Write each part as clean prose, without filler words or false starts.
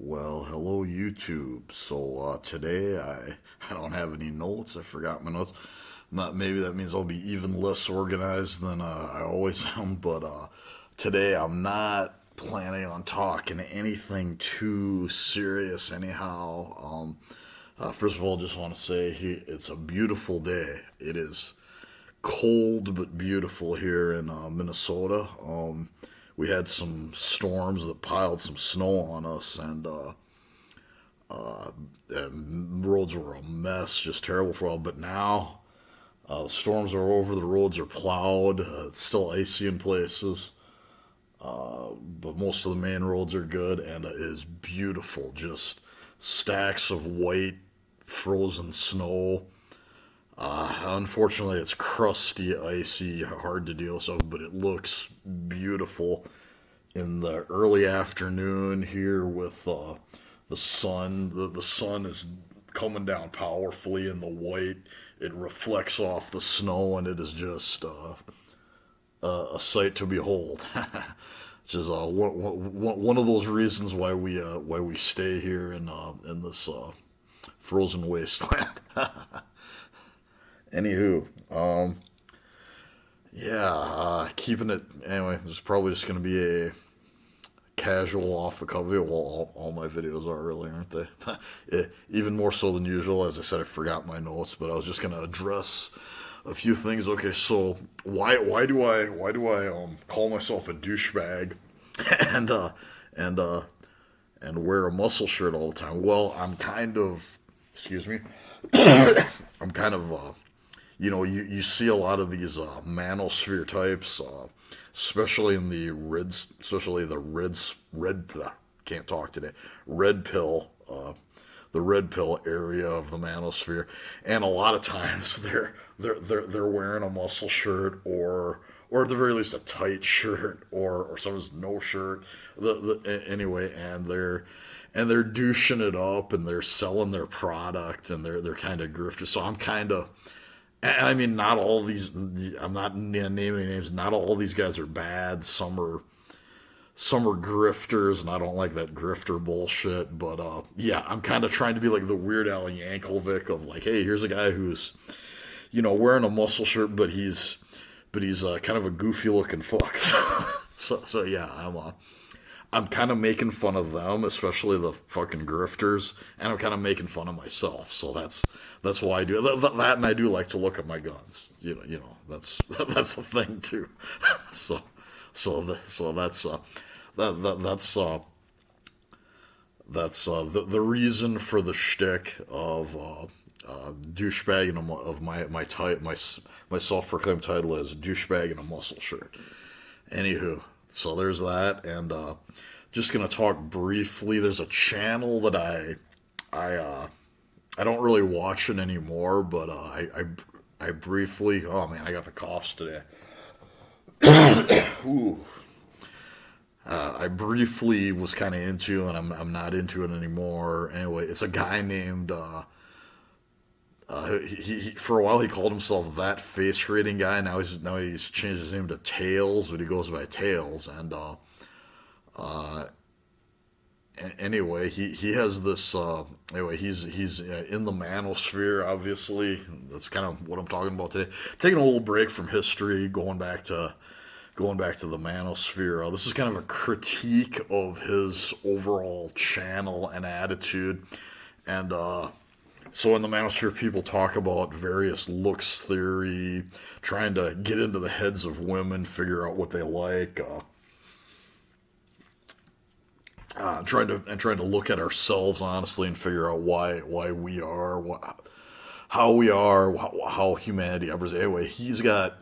Well, hello YouTube. So today I don't have any notes. I forgot my notes. Maybe that means I'll be even less organized than I always am. But today I'm not planning on talking anything too serious. Anyhow, first of all, just want to say it's a beautiful day. It is cold but beautiful here in Minnesota. We had some storms that piled some snow on us, and roads were a mess, just terrible for all. But now the storms are over, the roads are plowed. It's still icy in places, but most of the main roads are good, and it is beautiful. Just stacks of white frozen snow. Unfortunately, it's crusty, icy, hard to deal with, but it looks beautiful in the early afternoon here with the sun. The sun is coming down powerfully in the white. It reflects off the snow, and it is just a sight to behold. It's just one of those reasons why we stay here in this frozen wasteland. Anywho, yeah, keeping it anyway. This is probably just going to be a casual off the cuff video. Well, all my videos are really, aren't they? Even more so than usual. As I said, I forgot my notes, but I was just going to address a few things. Okay, so why do I call myself a douchebag and and wear a muscle shirt all the time? Well, I'm kind of, excuse me, I'm kind of you see a lot of these manosphere types, especially in the reds, especially the can't talk today, red pill, the red pill area of the manosphere, and a lot of times they're wearing a muscle shirt or at the very least a tight shirt or sometimes no shirt. Anyway, and they're douching it up and they're selling their product and they're kind of grifters. So I'm kind of, and I mean, not all these. I'm not naming any names. Not all these guys are bad. Some are grifters, and I don't like that grifter bullshit. But yeah, I'm kind of trying to be like the Weird Al Yankovic of like, hey, here's a guy who's wearing a muscle shirt, but he's kind of a goofy looking fuck. So yeah, I'm kind of making fun of them, especially the fucking grifters, and I'm kind of making fun of myself. So that's why I do that, and I do like to look at my guns. That's that's a thing too. so so that's the reason for the shtick of douchebag and of my self-proclaimed title is douchebag in a muscle shirt. Anywho, so there's that, and just gonna talk briefly. There's a channel that I don't really watch it anymore, but I briefly. Oh man, I got the coughs today. Ooh. I briefly was kind of into, and I'm not into it anymore. Anyway, it's a guy named. He for a while he called himself that face rating guy. Now he's changed his name to Tails, but he goes by Tails. And anyway, he has this. Anyway, he's in the manosphere. Obviously, that's kind of what I'm talking about today. Taking a little break from history, going back to the manosphere. This is kind of a critique of his overall channel and attitude. And so in the manosphere, people talk about various looks theory, trying to get into the heads of women, figure out what they like. Trying to look at ourselves honestly and figure out why we are how we are, how humanity operates. Anyway, he's got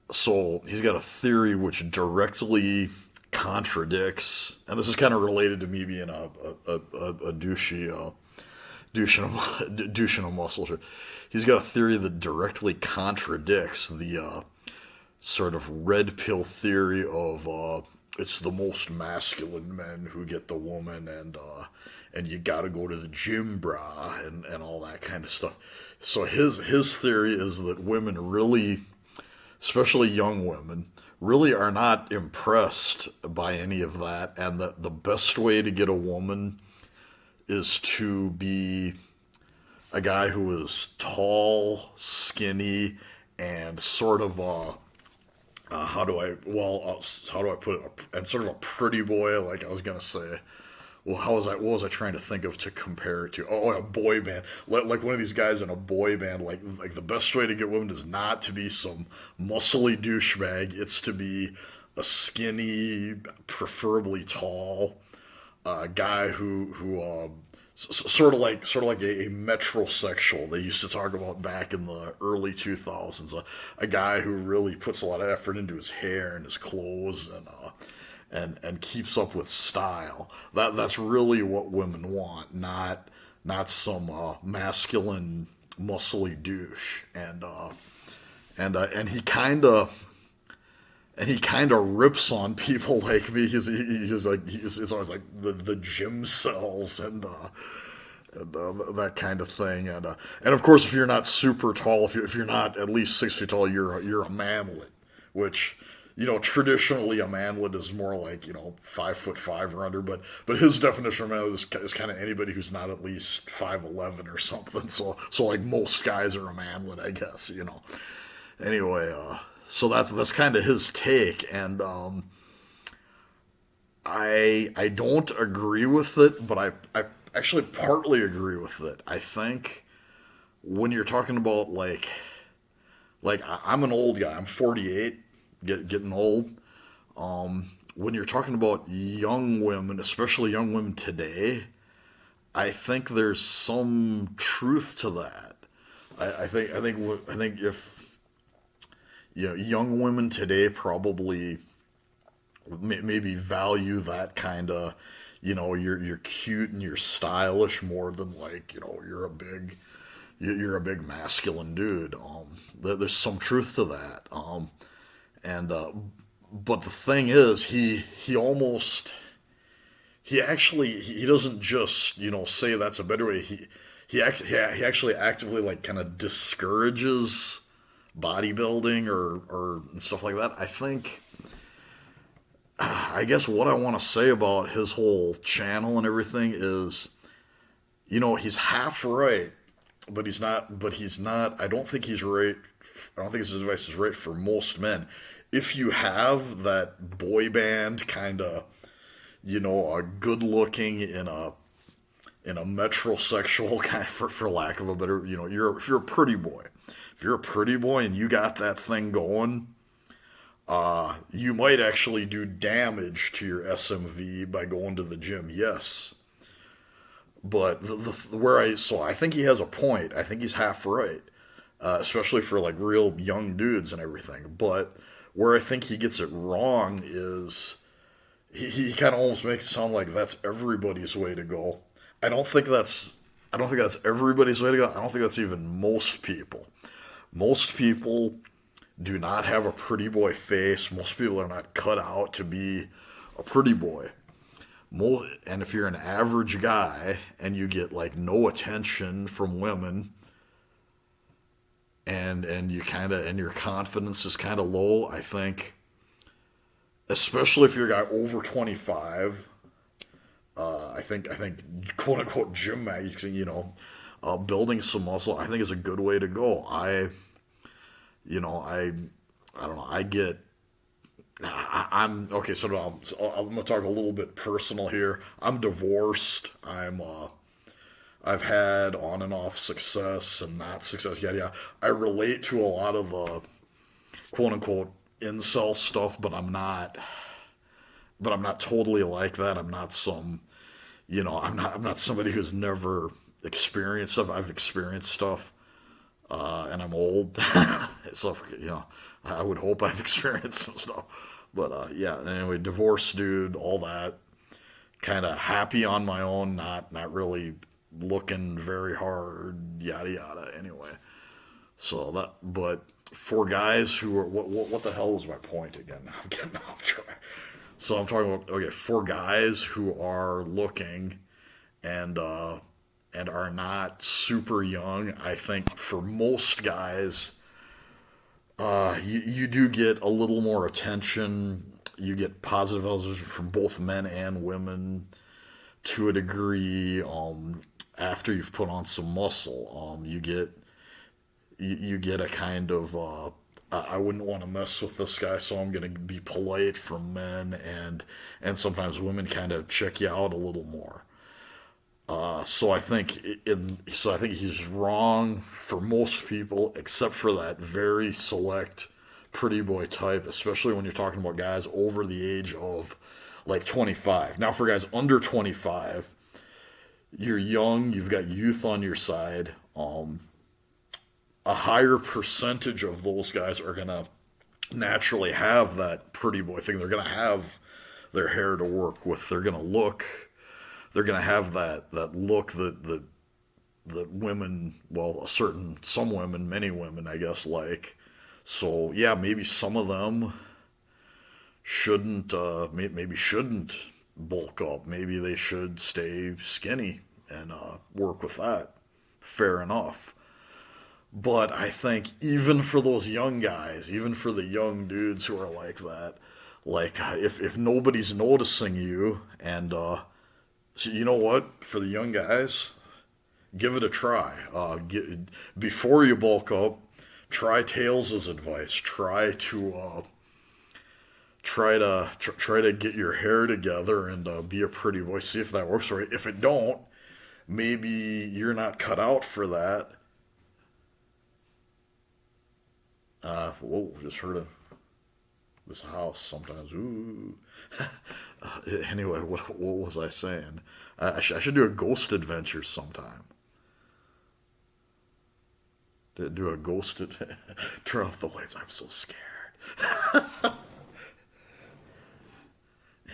a theory which directly contradicts, and this is kind of related to me being a douche in a muscle shirt. He's got a theory that directly contradicts the sort of red pill theory of it's the most masculine men who get the woman, and you gotta go to the gym, brah, and all that kind of stuff. So his theory is that women really, especially young women, really are not impressed by any of that, and that the best way to get a woman is to be a guy who is tall, skinny, and sort of how do I put it? And sort of a pretty boy, like I was gonna say. Well, what was I trying to think of to compare it to? Oh, a boy band, like one of these guys in a boy band. Like the best way to get women is not to be some muscly douchebag. It's to be a skinny, preferably tall, guy who sort of like a metrosexual they used to talk about back in the early 2000s, a guy who really puts a lot of effort into his hair and his clothes and keeps up with style. That's really what women want, not some masculine muscly douche. And he kind of rips on people like me. He's always like the gym cells and that kind of thing. And of course, if you're not super tall, if you're not at least 6 feet tall, you're a manlet, which traditionally a manlet is more like 5'5" or under. But his definition of manlet is kind of anybody who's not at least 5'11" or something. So like most guys are a manlet, I guess. Anyway. So that's kind of his take, and I don't agree with it, but I actually partly agree with it. I think when you're talking about I'm an old guy, I'm 48, getting old. When you're talking about young women, especially young women today, I think there's some truth to that. I think if young women today probably maybe value that kind of, you're cute and you're stylish more than you're a big masculine dude. There's some truth to that. And but the thing is, he doesn't just say that's a better way. He actually actively kind of discourages bodybuilding or and stuff like that. I guess what I want to say about his whole channel and everything is, he's half right, but he's not, I don't think he's right. I don't think his advice is right for most men. If you have that boy band kind of, a good looking in a metrosexual kind of, for lack of a better, if you're a pretty boy, and you got that thing going, you might actually do damage to your SMV by going to the gym. Yes, but so I think he has a point. I think he's half right, especially for real young dudes and everything. But where I think he gets it wrong is he kind of almost makes it sound like that's everybody's way to go. I don't think that's everybody's way to go. I don't think that's even most people. Most people do not have a pretty boy face. Most people are not cut out to be a pretty boy. And if you're an average guy and you get no attention from women, and your confidence is kind of low, I think, especially if you're a guy over 25, I think quote unquote gym magic, building some muscle, I think is a good way to go. I don't know. I'm okay. So I'm gonna talk a little bit personal here. I'm divorced. I've had on and off success and not success. Yeah. I relate to a lot of the quote unquote incel stuff, but I'm not totally like that. I'm not I'm not somebody who's never experienced stuff. I've experienced stuff. And I'm old, so I would hope I've experienced some stuff. But yeah, anyway, divorced dude, all that, kind of happy on my own, not really looking very hard, yada yada. Anyway, but for guys who are what the hell was my point again? I'm getting off track. So I'm talking about for guys who are looking and are not super young. I think for most guys, you do get a little more attention. You get positive validation from both men and women to a degree, after you've put on some muscle, you get a kind of I wouldn't want to mess with this guy, so I'm gonna be polite for men, and sometimes women kind of check you out a little more. So I think he's wrong for most people, except for that very select pretty boy type, especially when you're talking about guys over the age of like 25. Now, for guys under 25, you're young, you've got youth on your side. A higher percentage of those guys are gonna naturally have that pretty boy thing. They're gonna have their hair to work with. They're gonna have that look that women, well, some women, many women, I guess, like. So yeah, maybe some of them maybe shouldn't bulk up. Maybe they should stay skinny and work with that. Fair enough. But I think even for those young guys, even for the young dudes who are like that, like if nobody's noticing you, and so you know what, for the young guys, give it a try. Before you bulk up, try Tails' advice. Try to get your hair together and be a pretty boy. See if that works for you. If it don't, maybe you're not cut out for that. Whoa, just heard of this house sometimes. Ooh. Anyway, what was I saying? I should do a ghost adventure sometime. Do a ghost. Turn off the lights. I'm so scared.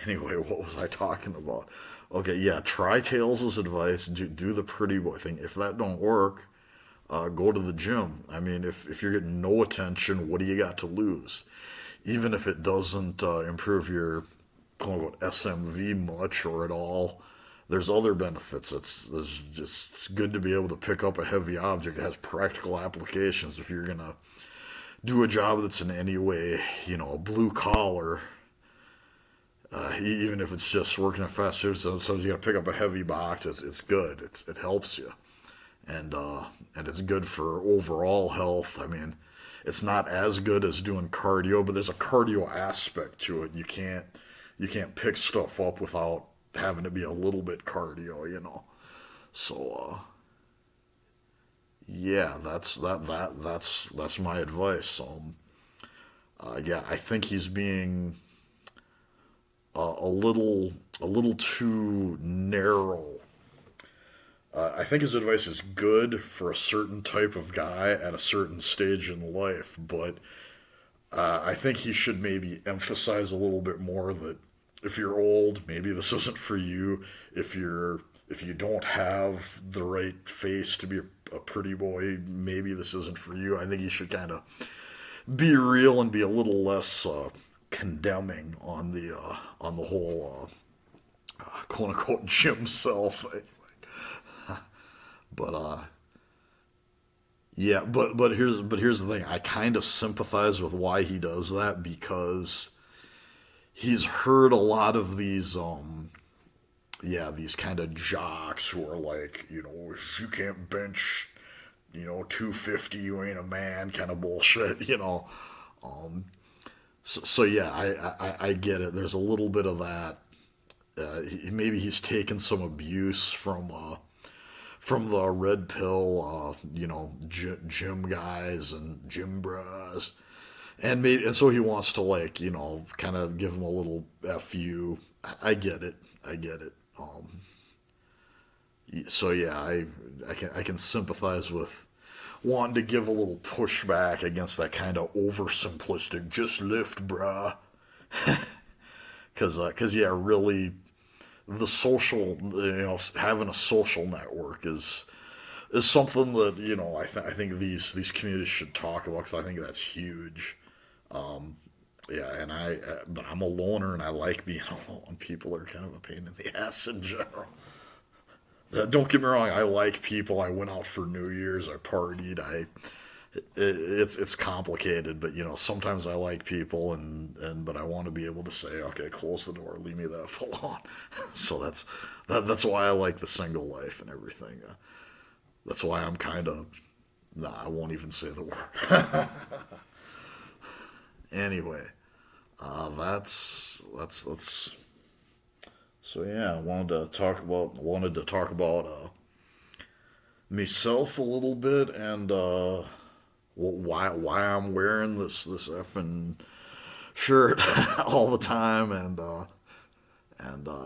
Anyway, what was I talking about? Okay, yeah, try Tails' advice. Do the pretty boy thing. If that don't work, go to the gym. I mean, if you're getting no attention, what do you got to lose? Even if it doesn't improve your quote unquote SMV much or at all, there's other benefits. It's good to be able to pick up a heavy object. It has practical applications. If you're gonna do a job that's in any way, blue collar, even if it's just working at fast food, sometimes you gotta pick up a heavy box. It's good. It helps you, and it's good for overall health. I mean, it's not as good as doing cardio, but there's a cardio aspect to it. You can't pick stuff up without having to be a little bit cardio. So yeah, that's my advice. Yeah, I think he's being a little too narrow. I think his advice is good for a certain type of guy at a certain stage in life, but I think he should maybe emphasize a little bit more that if you're old, maybe this isn't for you. If you don't have the right face to be a pretty boy, maybe this isn't for you. I think he should kind of be real and be a little less condemning on the whole quote unquote gym self. But yeah, but here's the thing. I kind of sympathize with why he does that, because he's heard a lot of these these kind of jocks who are like, if you can't bench, 250, you ain't a man, kind of bullshit. So yeah, I get it. There's a little bit of that. Maybe he's taken some abuse from the red pill, gym guys and gym bras, and so he wants to kind of give him a little fu. I get it. So yeah, I can sympathize with wanting to give a little pushback against that kind of oversimplistic just lift, bruh. Because yeah, really, the social, having a social network is something that I think these communities should talk about, because I think that's huge. Yeah, but I'm a loner and I like being alone. People are kind of a pain in the ass in general. Don't get me wrong, I like people. I went out for New Year's, I partied, I it's complicated, but sometimes I like people, and but I want to be able to say, okay, close the door, leave me the f alone. So that's why I like the single life and everything. That's why I'm kind of, nah, I won't even say the word. Anyway, that's so yeah. I wanted to talk about myself a little bit, and why I'm wearing this effing shirt all the time, and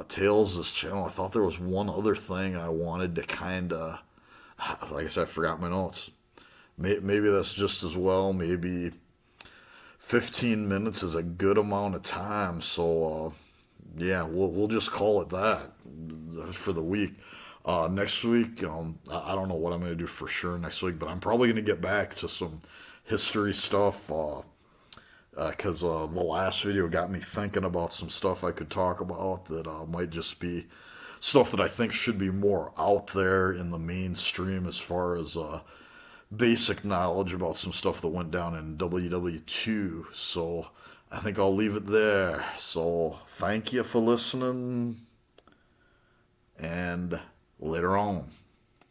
Tails this channel. I thought there was one other thing I wanted to kind of, like I said, I forgot my notes. Maybe that's just as well. Maybe 15 minutes is a good amount of time. So yeah, we'll just call it that for the week. Next week, I don't know what I'm going to do for sure next week, but I'm probably going to get back to some history stuff. Because the last video got me thinking about some stuff I could talk about that might just be stuff that I think should be more out there in the mainstream as far as basic knowledge about some stuff that went down in WW2. So I think I'll leave it there. So thank you for listening, and later on.